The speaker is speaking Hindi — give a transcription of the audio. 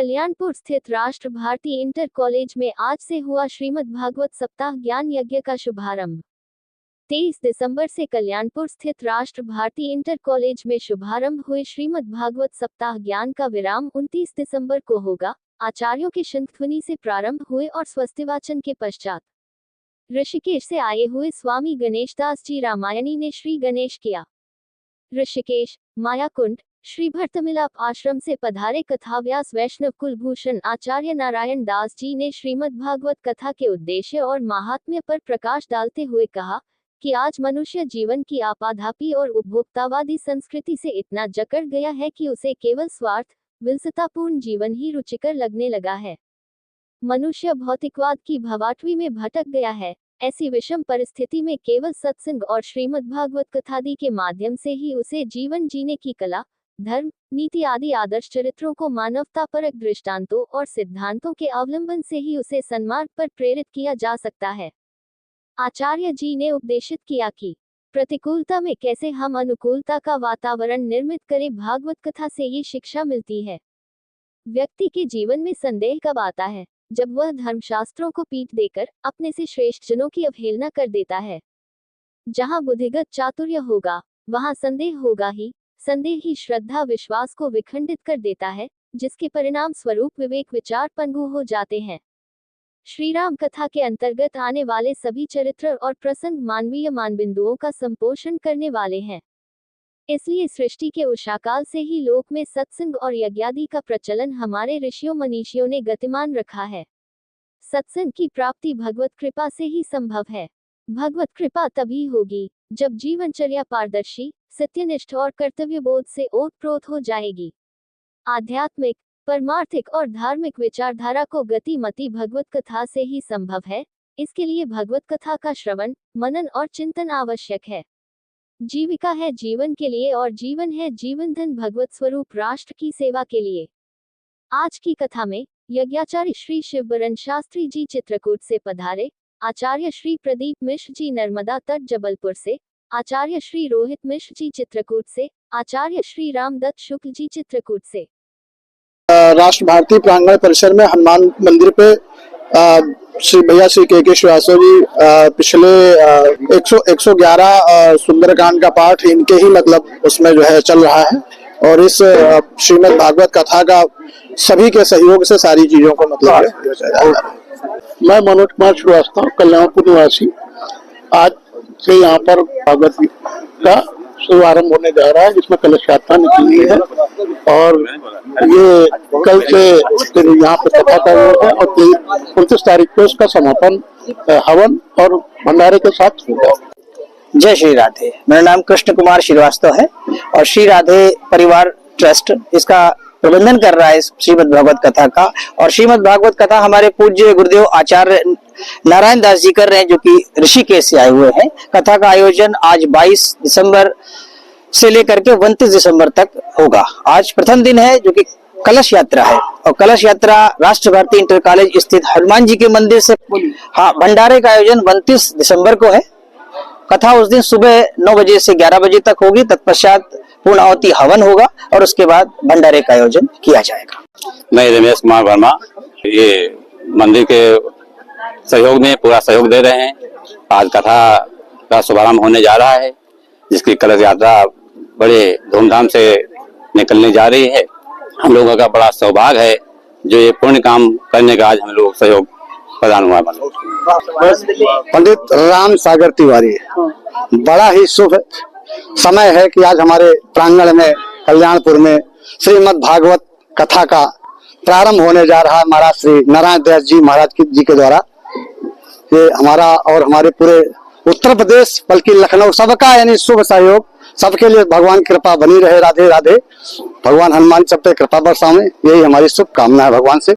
कल्याणपुर स्थित राष्ट्र भारती इंटर कॉलेज में आज से हुआ श्रीमद् भागवत सप्ताह ज्ञान यज्ञ का शुभारंभ। 23 दिसंबर से कल्याणपुर स्थित राष्ट्र भारती इंटर कॉलेज में शुभारंभ हुए श्रीमद् भागवत सप्ताह ज्ञान का विराम 29 दिसंबर को होगा। आचार्यों के शंखध्वनि से प्रारंभ हुए और स्वस्तिवाचन के पश्चात ऋषिकेश से आए हुए स्वामी गणेशदास जी रामायणी ने श्री गणेश किया। ऋषिकेश मायाकुंड श्री भरतमिलाप आश्रम से पधारे कथाव्यास वैष्णव कुलभूषण आचार्य नारायण दास जी ने श्रीमद् भागवत कथा के उद्देश्य और महात्म्य पर प्रकाश डालते हुए कहा कि आज मनुष्य जीवन की आपाधापी और उपभोक्तावादी संस्कृति से इतना जकड़ गया है कि उसे केवल स्वार्थ विलसतापूर्ण जीवन ही रुचिकर लगने लगा है। मनुष्य भौतिकवाद की भवाटवी में भटक गया है। ऐसी विषम परिस्थिति में केवल सत्संग और श्रीमद् भागवत कथादि के माध्यम से ही उसे जीवन जीने की कला, धर्म, नीति आदि आदर्श चरित्रों को मानवतापरक दृष्टांतों और सिद्धांतों के अवलंबन से ही उसे सन्मार्ग पर प्रेरित किया जा सकता है। आचार्य जी ने उपदेशित किया कि प्रतिकूलता में कैसे हम अनुकूलता का वातावरण निर्मित करें। भागवत कथा से ये शिक्षा मिलती है। व्यक्ति के जीवन में संदेह कब आता है? जब वह धर्मशास्त्रों को पीठ देकर अपने से श्रेष्ठ जनों की अवहेलना कर देता है। जहां बुद्धिगत चातुर्य होगा वहां संदेह होगा ही। संदेह ही श्रद्धा विश्वास को विखंडित कर देता है, जिसके परिणाम स्वरूप विवेक विचार पंगु हो जाते हैं। श्री राम कथा के अंतर्गत आने वाले सभी चरित्र और प्रसंग मानवीय मानबिंदुओं का संपोषण करने वाले हैं। इसलिए सृष्टि के उषाकाल से ही लोक में सत्संग और यज्ञादि का प्रचलन हमारे ऋषियों मनीषियों ने गतिमान रखा है। सत्संग की प्राप्ति भगवत कृपा से ही संभव है। भगवत कृपा तभी होगी जब जीवनचर्या पारदर्शी, सत्यनिष्ठ और कर्तव्यबोध से ओतप्रोत हो जाएगी। आध्यात्मिक, परमार्थिक और धार्मिक विचारधारा को गति मति भगवत कथा से ही संभव है। इसके लिए भगवत कथा का श्रवण, मनन और चिंतन आवश्यक है। जीविका है जीवन के लिए और जीवन है जीवन धन भगवत स्वरूप राष्ट्र की सेवा के लिए। आज की कथा में यज्ञाचार्य श्री शिवबरन शास्त्री जी चित्रकूट से पधारे, आचार्य श्री प्रदीप मिश्र जी नर्मदा तट जबलपुर से, आचार्य श्री रोहित मिश्र जी चित्रकूट से, आचार्य श्री रामदत्त शुक्ल जी चित्रकूट से राष्ट्र भारती प्रांगण परिसर में हनुमान मंदिर पे श्री भैया श्री के श्रीवास्तव जी पिछले 111 सुंदरकांड का पाठ इनके ही मतलब उसमें जो है चल रहा है। और इस श्रीमद् भागवत कथा का सभी के सहयोग से सारी चीजों को मतलब मैं मनोज कुमार श्रीवास्तव कल्याणपुर निवासी आज से यहाँ पर भागवत का शुभारंभ होने जा रहा है, जिसमें कलश यात्रा निकली है और ये कल से फिर यहाँ पे कथा का है और 29 तारीख को इसका समापन हवन और भंडारे के साथ होगा। जय श्री राधे। मेरा नाम कृष्ण कुमार श्रीवास्तव है और श्री राधे परिवार ट्रस्ट इसका प्रबंधन कर रहा है श्रीमद् भागवत कथा का। और श्रीमद् भागवत कथा हमारे पूज्य गुरुदेव आचार्य नारायण दास जी कर रहे हैं, जो कि ऋषिकेश से आए हुए हैं। कथा का आयोजन आज 22 दिसंबर से लेकर के 29 दिसंबर तक होगा। आज प्रथम दिन है जो कि कलश यात्रा है और कलश यात्रा राष्ट्र भारती इंटर कॉलेज स्थित हनुमान जी के मंदिर से भंडारे का आयोजन 29 दिसंबर को है। कथा उस दिन सुबह 9 बजे से 11 बजे तक होगी। तत्पश्चात पूर्णाहुति हवन होगा और उसके बाद भंडारे का आयोजन किया जाएगा। मैं रमेश कुमार वर्मा ये मंदिर के सहयोग में पूरा सहयोग दे रहे हैं। आज कथा का शुभारंभ होने जा रहा है, जिसकी कलश यात्रा बड़े धूमधाम से निकलने जा रही है। हम लोगों का बड़ा सौभाग्य है जो ये पुण्य काम करने का आज हम लोग सहयोग प्रदान हुआ। पंडित राम सागर तिवारी, बड़ा ही शुभ समय है कि आज हमारे प्रांगण में कल्याणपुर में श्रीमद् भागवत कथा का प्रारंभ होने जा रहा है। महाराज श्री नारायण दास जी महाराज जी के द्वारा ये हमारा और हमारे पूरे उत्तर प्रदेश बल्कि लखनऊ सबका यानी शुभ सहयोग, सबके लिए भगवान की कृपा बनी रहे। राधे राधे। भगवान हनुमान सब पे कृपा बरसावे, यही हमारी शुभकामना है भगवान से।